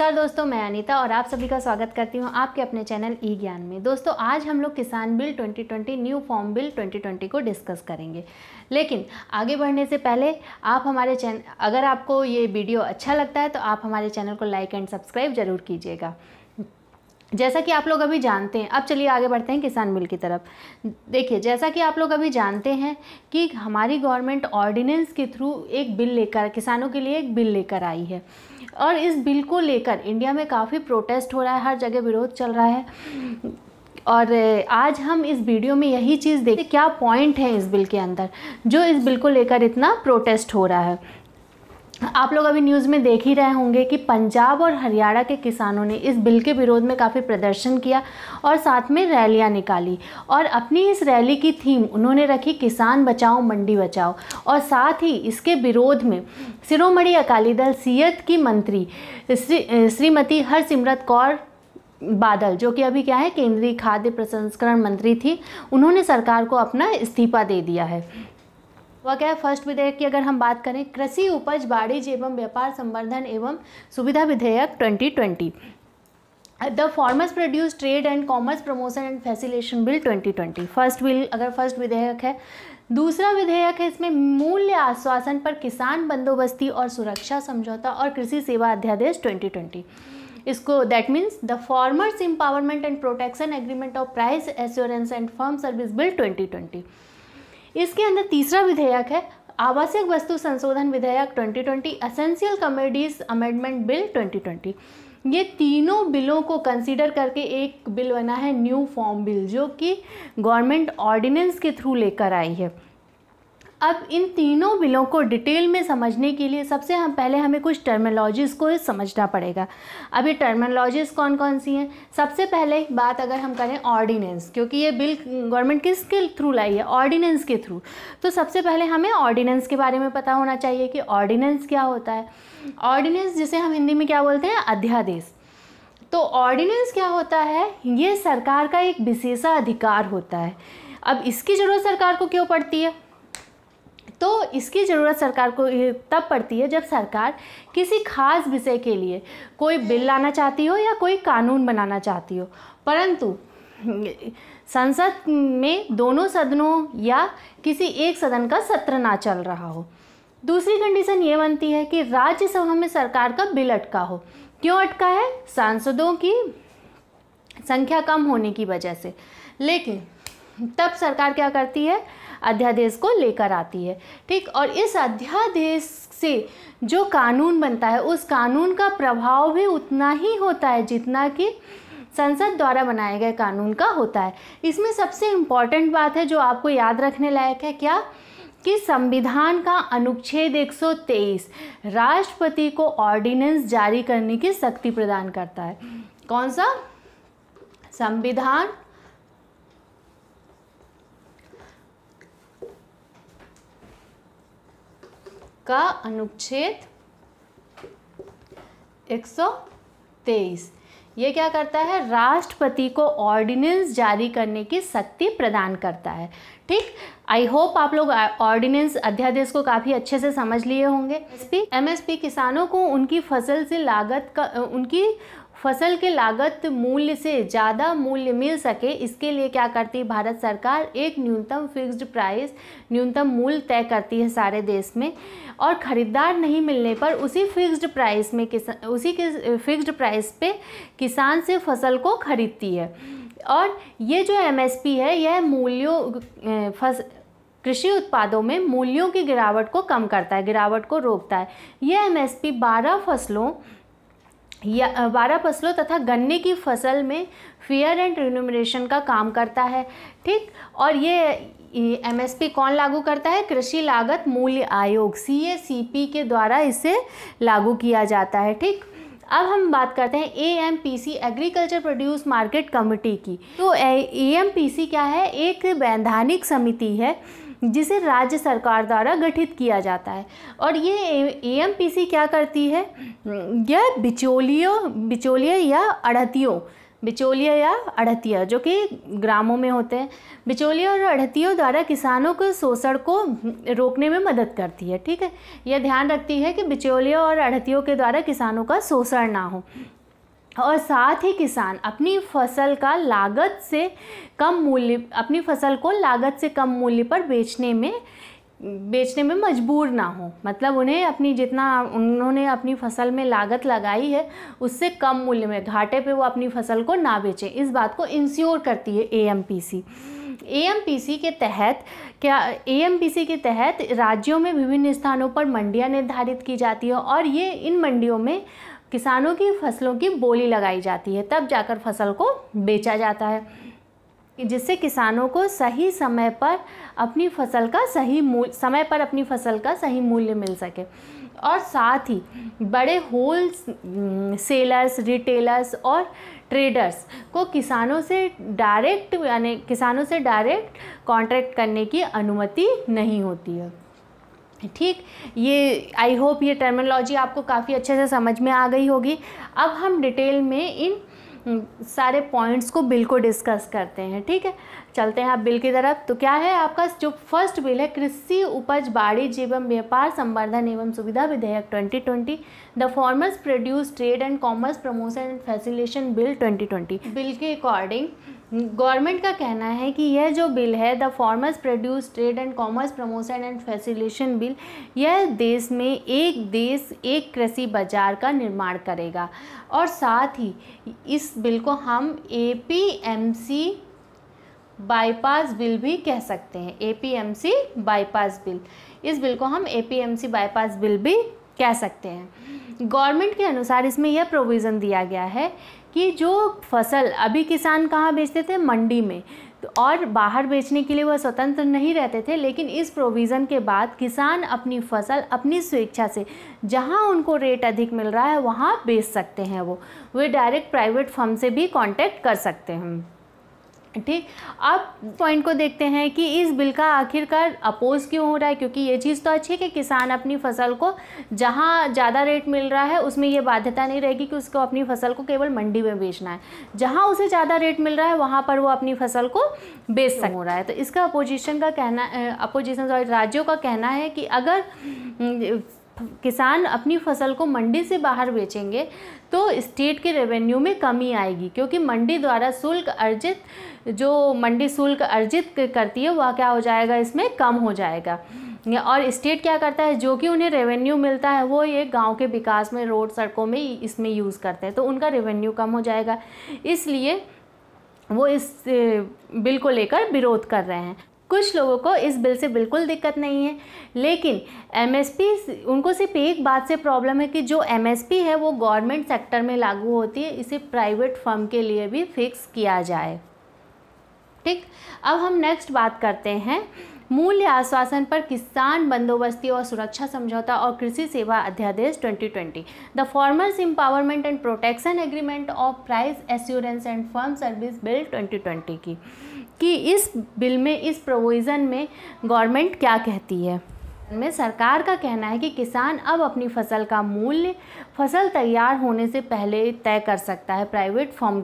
नमस्कार दोस्तों, मैं अनीता और आप सभी का स्वागत करती हूं आपके अपने चैनल ई ज्ञान में। दोस्तों आज हम लोग किसान बिल 2020 न्यू फॉर्म बिल 2020 को डिस्कस करेंगे। लेकिन आगे बढ़ने से पहले आप हमारे चैनल, अगर आपको ये वीडियो अच्छा लगता है तो आप हमारे चैनल को लाइक एंड सब्सक्राइब ज़रूर कीजिएगा। जैसा कि आप लोग अभी जानते हैं, अब चलिए आगे बढ़ते हैं किसान बिल की तरफ। देखिए, जैसा कि आप लोग अभी जानते हैं कि हमारी गवर्नमेंट ऑर्डिनेंस के थ्रू एक बिल लेकर किसानों के लिए एक बिल लेकर आई है और इस बिल को लेकर इंडिया में काफ़ी प्रोटेस्ट हो रहा है, हर जगह विरोध चल रहा है। और आज हम इस वीडियो में यही चीज़ देखते क्या पॉइंट है इस बिल के अंदर जो इस बिल को लेकर इतना प्रोटेस्ट हो रहा है। आप लोग अभी न्यूज़ में देख ही रहे होंगे कि पंजाब और हरियाणा के किसानों ने इस बिल के विरोध में काफ़ी प्रदर्शन किया और साथ में रैलियां निकाली और अपनी इस रैली की थीम उन्होंने रखी किसान बचाओ मंडी बचाओ। और साथ ही इसके विरोध में शिरोमणि अकाली दल सीएत की मंत्री श्रीमती हरसिमरत कौर बादल, जो कि अभी क्या है केंद्रीय खाद्य प्रसंस्करण मंत्री थी, उन्होंने सरकार को अपना इस्तीफा दे दिया है। वह क्या है, फर्स्ट विधेयक की अगर हम बात करें, कृषि उपज वाणिज्य एवं व्यापार संवर्धन एवं सुविधा विधेयक 2020, the farmers produce trade and commerce promotion and facilitation bill 2020। First विधेयक है। दूसरा विधेयक है इसमें मूल्य आश्वासन पर किसान बंदोबस्ती और सुरक्षा समझौता और कृषि सेवा अध्यादेश 2020। इसको that means the farmers empowerment and protection agreement of price assurance and firm service bill 2020। इसके अंदर तीसरा विधेयक है आवश्यक वस्तु संशोधन विधेयक 2020, एसेंशियल कमोडिटीज अमेंडमेंट बिल 2020। ये तीनों बिलों को कंसीडर करके एक बिल बना है न्यू फॉर्म बिल, जो कि गवर्नमेंट ऑर्डिनेंस के थ्रू लेकर आई है। अब इन तीनों बिलों को डिटेल में समझने के लिए सबसे पहले हमें कुछ टर्मिनोलॉजीज़ को समझना पड़ेगा। अब ये टर्मिनोलॉजीज़ कौन कौन सी हैं? सबसे पहले बात अगर हम करें ऑर्डिनेंस, क्योंकि ये बिल गवर्नमेंट किसके थ्रू लाई है? ऑर्डिनेंस के थ्रू। तो सबसे पहले हमें ऑर्डिनेंस के बारे में पता होना चाहिए कि ऑर्डिनेंस क्या होता है। ऑर्डिनेंस जिसे हम हिंदी में क्या बोलते हैं? अध्यादेश। तो ऑर्डिनेंस क्या होता है? ये सरकार का एक विशेषाधिकार होता है। अब इसकी ज़रूरत सरकार को क्यों पड़ती है? तो इसकी ज़रूरत सरकार को तब पड़ती है जब सरकार किसी खास विषय के लिए कोई बिल लाना चाहती हो या कोई कानून बनाना चाहती हो, परंतु संसद में दोनों सदनों या किसी एक सदन का सत्र ना चल रहा हो। दूसरी कंडीशन ये बनती है कि राज्यसभा में सरकार का बिल अटका हो। क्यों अटका है? सांसदों की संख्या कम होने की वजह से। लेकिन तब सरकार क्या करती है? अध्यादेश को लेकर आती है, ठीक। और इस अध्यादेश से जो कानून बनता है उस कानून का प्रभाव भी उतना ही होता है जितना कि संसद द्वारा बनाए गए कानून का होता है। इसमें सबसे इम्पॉर्टेंट बात है जो आपको याद रखने लायक है, क्या? कि संविधान का अनुच्छेद 123 राष्ट्रपति को ऑर्डिनेंस जारी करने की शक्ति प्रदान करता है। कौन सा? संविधान का अनुच्छेद 123 ये क्या करता है? राष्ट्रपति को ऑर्डिनेंस जारी करने की शक्ति प्रदान करता है, ठीक। आई होप आप लोग ऑर्डिनेंस अध्यादेश को काफ़ी अच्छे से समझ लिए होंगे। एमएसपी किसानों को उनकी फसल के लागत मूल्य से ज़्यादा मूल्य मिल सके, इसके लिए क्या करती है भारत सरकार? एक न्यूनतम फिक्स्ड प्राइस, न्यूनतम मूल्य तय करती है सारे देश में, और ख़रीदार नहीं मिलने पर उसी फिक्स्ड प्राइस पे किसान से फसल को खरीदती है। और ये जो एमएसपी है यह कृषि उत्पादों में मूल्यों की गिरावट को कम करता है, गिरावट को रोकता है। यह एमएसपी 12 फसलों तथा गन्ने की फसल में फेयर एंड रिन्यूमरेशन का काम करता है, ठीक। और ये एमएसपी कौन लागू करता है? कृषि लागत मूल्य आयोग CACP के द्वारा इसे लागू किया जाता है, ठीक। अब हम बात करते हैं AMPC agriculture produce market committee की। तो AMPC क्या है? एक वैधानिक समिति है जिसे राज्य सरकार द्वारा गठित किया जाता है। और ये AMPC क्या करती है? यह बिचौलियों या अड़हतियों बिचौलिया या अड़तिया जो कि ग्रामों में होते हैं। बिचौलिया और अड़तियों द्वारा किसानों के शोषण को रोकने में मदद करती है। ठीक है, यह ध्यान रखती है कि बिचौलिया और अड़तियों के द्वारा किसानों का शोषण ना हो, और साथ ही किसान अपनी फसल का लागत से कम मूल्य अपनी फसल को लागत से कम मूल्य पर बेचने में मजबूर ना हो। मतलब उन्हें अपनी जितना उन्होंने अपनी फसल में लागत लगाई है उससे कम मूल्य में, घाटे पे वो अपनी फसल को ना बेचें, इस बात को इंश्योर करती है एएमपीसी। एएमपीसी के तहत राज्यों में विभिन्न स्थानों पर मंडियां निर्धारित की जाती है और ये इन मंडियों में किसानों की फसलों की बोली लगाई जाती है, तब जाकर फसल को बेचा जाता है, जिससे किसानों को सही समय पर अपनी फसल का सही मूल्य मिल सके। और साथ ही बड़े होल सेलर्स, रिटेलर्स और ट्रेडर्स को किसानों से डायरेक्ट कॉन्ट्रैक्ट करने की अनुमति नहीं होती है। ठीक, ये आई होप ये टर्मिनोलॉजी आपको काफ़ी अच्छे से समझ में आ गई होगी। अब हम डिटेल में इन सारे पॉइंट्स को बिल को डिस्कस करते हैं। ठीक है, चलते हैं आप बिल की तरफ। तो क्या है आपका जो फर्स्ट बिल है, कृषि उपज वाणिज्य एवं व्यापार संवर्धन एवं सुविधा विधेयक 2020, the farmers produce trade and commerce promotion and facilitation bill 2020। Bill के अकॉर्डिंग गवर्नमेंट का कहना है कि यह जो बिल है, the farmers produce trade and commerce promotion and facilitation bill, यह देश में एक कृषि बाजार का निर्माण करेगा। और साथ ही इस बिल को हम एपीएमसी बाईपास बिल भी कह सकते हैं। एपीएमसी बाईपास बिल, इस बिल को हम एपीएमसी बाईपास बिल भी कह सकते हैं। गवर्नमेंट के अनुसार इसमें यह प्रोविज़न दिया गया है कि जो फसल अभी किसान कहाँ बेचते थे, मंडी में, तो और बाहर बेचने के लिए वह स्वतंत्र नहीं रहते थे, लेकिन इस प्रोविज़न के बाद किसान अपनी फसल अपनी स्वेच्छा से जहाँ उनको रेट अधिक मिल रहा है वहाँ बेच सकते हैं। वे डायरेक्ट प्राइवेट फर्म से भी कांटेक्ट कर सकते हैं। ठीक, अब पॉइंट को देखते हैं कि इस बिल का आखिरकार अपोज क्यों हो रहा है, क्योंकि ये चीज़ तो अच्छी है कि किसान अपनी फसल को जहाँ ज़्यादा रेट मिल रहा है उसमें ये बाध्यता नहीं रहेगी कि उसको अपनी फसल को केवल मंडी में बेचना है, जहाँ उसे ज़्यादा रेट मिल रहा है वहाँ पर वो अपनी फसल को बेच सकता हो रहा है। तो इसका राज्यों का कहना है कि अगर किसान अपनी फसल को मंडी से बाहर बेचेंगे तो स्टेट के रेवेन्यू में कमी आएगी, क्योंकि मंडी द्वारा मंडी शुल्क अर्जित करती है वह क्या हो जाएगा, इसमें कम हो जाएगा। और स्टेट क्या करता है, जो कि उन्हें रेवेन्यू मिलता है वो ये गांव के विकास में, रोड सड़कों में इसमें यूज़ करते हैं, तो उनका रेवेन्यू कम हो जाएगा। इसलिए वो इस बिल को लेकर विरोध कर रहे हैं। कुछ लोगों को इस बिल से बिल्कुल दिक्कत नहीं है, लेकिन एमएसपी, उनको सिर्फ एक बात से प्रॉब्लम है कि जो एमएसपी है वो गवर्नमेंट सेक्टर में लागू होती है, इसे प्राइवेट फर्म के लिए भी फिक्स किया जाए। ठीक, अब हम नेक्स्ट बात करते हैं मूल्य आश्वासन पर किसान बंदोबस्ती और सुरक्षा समझौता और कृषि सेवा अध्यादेश 2020, the farmers empowerment and protection agreement of price assurance and firm service bill 2020 की, कि इस बिल में, इस प्रोविज़न में गवर्नमेंट क्या कहती है। में सरकार का कहना है कि किसान अब अपनी फसल का मूल्य फसल तैयार होने से पहले तय कर सकता है प्राइवेट फर्म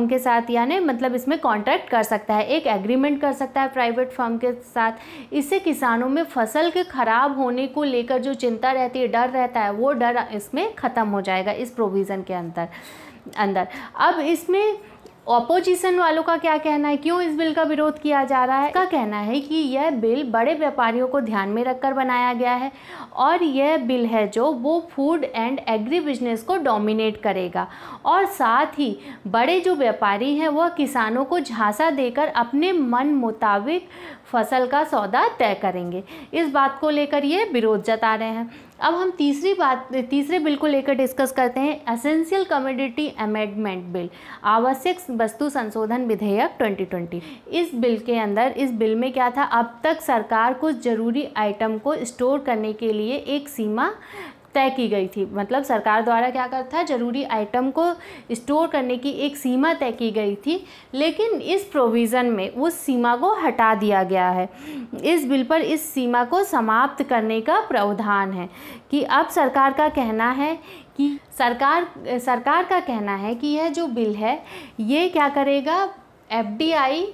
के साथ, यानी मतलब इसमें कॉन्ट्रैक्ट कर सकता है, एक एग्रीमेंट कर सकता है प्राइवेट फर्म के साथ। इससे किसानों में फसल के ख़राब होने को लेकर जो चिंता रहती है, डर रहता है, वो डर इसमें ख़त्म हो जाएगा इस प्रोविज़न के अंदर। अब इसमें ऑपोजिशन वालों का क्या कहना है, क्यों इस बिल का विरोध किया जा रहा है? इसका कहना है कि यह बिल बड़े व्यापारियों को ध्यान में रखकर बनाया गया है और यह बिल है जो वो फूड एंड एग्री बिजनेस को डोमिनेट करेगा, और साथ ही बड़े जो व्यापारी हैं वह किसानों को झांसा देकर अपने मन मुताबिक फसल का सौदा तय करेंगे। इस बात को लेकर ये विरोध जता रहे हैं। अब हम तीसरे बिल को लेकर डिस्कस करते हैं, एसेंशियल कमोडिटी अमेंडमेंट बिल, आवश्यक वस्तु संशोधन विधेयक 2020। इस बिल में क्या था, अब तक सरकार कुछ ज़रूरी आइटम को स्टोर करने के लिए एक सीमा तय की गई थी, मतलब सरकार द्वारा क्या करता है, ज़रूरी आइटम को स्टोर करने की एक सीमा तय की गई थी, लेकिन इस प्रोविज़न में उस सीमा को हटा दिया गया है। इस बिल पर इस सीमा को समाप्त करने का प्रावधान है कि अब सरकार का कहना है कि सरकार का कहना है कि यह जो बिल है ये क्या करेगा, FDI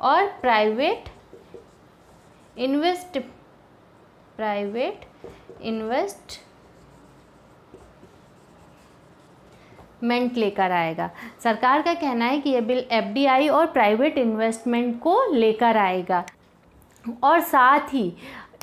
और प्राइवेट इन्वेस्टमेंट लेकर आएगा। सरकार का कहना है कि यह बिल FDI और प्राइवेट इन्वेस्टमेंट को लेकर आएगा और साथ ही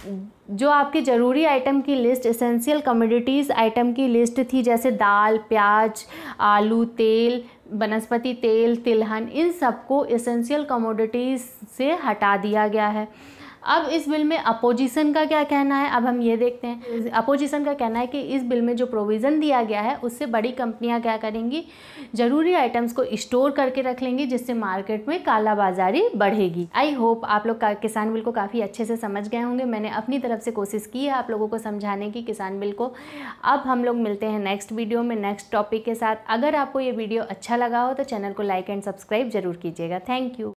जो आपके ज़रूरी आइटम की लिस्ट, एसेंशियल कमोडिटीज़ आइटम की लिस्ट थी, जैसे दाल, प्याज, आलू, तेल, वनस्पति तेल, तिलहन, इन सबको एसेंशियल कमोडिटीज़ से हटा दिया गया है। अब इस बिल में अपोजिशन का क्या कहना है, अब हम ये देखते हैं। अपोजिशन का कहना है कि इस बिल में जो प्रोविज़न दिया गया है उससे बड़ी कंपनियां क्या करेंगी, ज़रूरी आइटम्स को स्टोर करके रख लेंगी, जिससे मार्केट में कालाबाजारी बढ़ेगी। आई होप आप लोग किसान बिल को काफ़ी अच्छे से समझ गए होंगे। मैंने अपनी तरफ से कोशिश की है आप लोगों को समझाने की किसान बिल को। अब हम लोग मिलते हैं नेक्स्ट वीडियो में नेक्स्ट टॉपिक के साथ। अगर आपको ये वीडियो अच्छा लगा हो तो चैनल को लाइक एंड सब्सक्राइब जरूर कीजिएगा। Thank you.